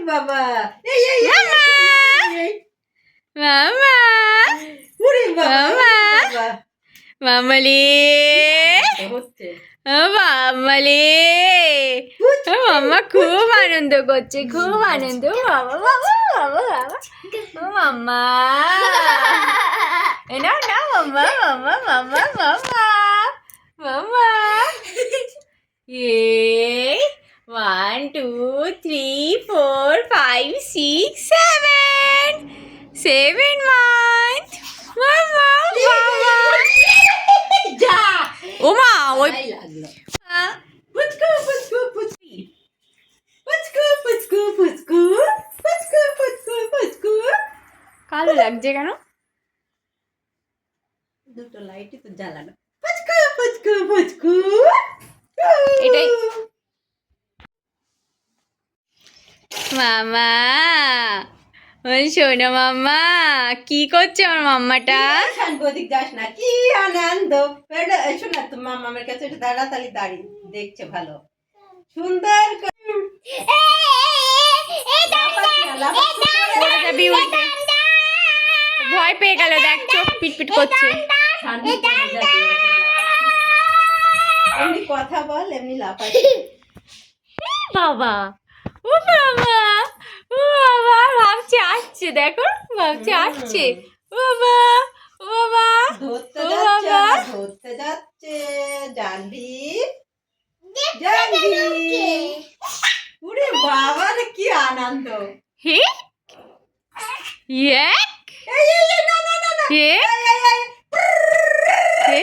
বাবা মামা মামা মামালি মামালি মাম্মা খুব আনন্দ করছে, খুব আনন্দ। বাবা বাবা বাবা বাবা মাম্মা না না মাম্মা মাম্মা মাম্মা মাম্মা মাম্মা Yay! 1, 2, 3, 4, 5, 6, 7. 7 months. Mama, mama. যা ওমা ওই তাই লাগলো পুচকু পুচকু পুচকি পুচকু পুচকু পুচকু পুচকু পুচকু পুচকু কালো লাগছে কেন? দুটো লাইটই তো জ্বালানো পুচকু পুচকু পুচকু এটাই মামা ওই শোনো মাম্মা, কি করছে আমার মাম্মাটা? সাংবাদিক যাস না কি আনন্দ শোনা তো মামার কাছে তাড়াতাড়ি দাঁড়িয়ে দেখছে ভালো সুন্দর পড়ে যাবি উল্টে। ভয় পেয়ে গেল, দেখ চোখ পিটপিট করছে। এমনি কথা বল এমনি লাফাই বাবা ও বাবা ও বাবা ভাবছে আসছে, দেখো ভাবছে আসছে। ও বাবা ও বাবা ধরতে ও যাচ্ছে বাবা। আবার ধরতে যাচ্ছে জানবি জানবি ওরে বাবা রে কি আনন্দ হে ইয়ে এই, না না না না হে এই, এই, এই, হে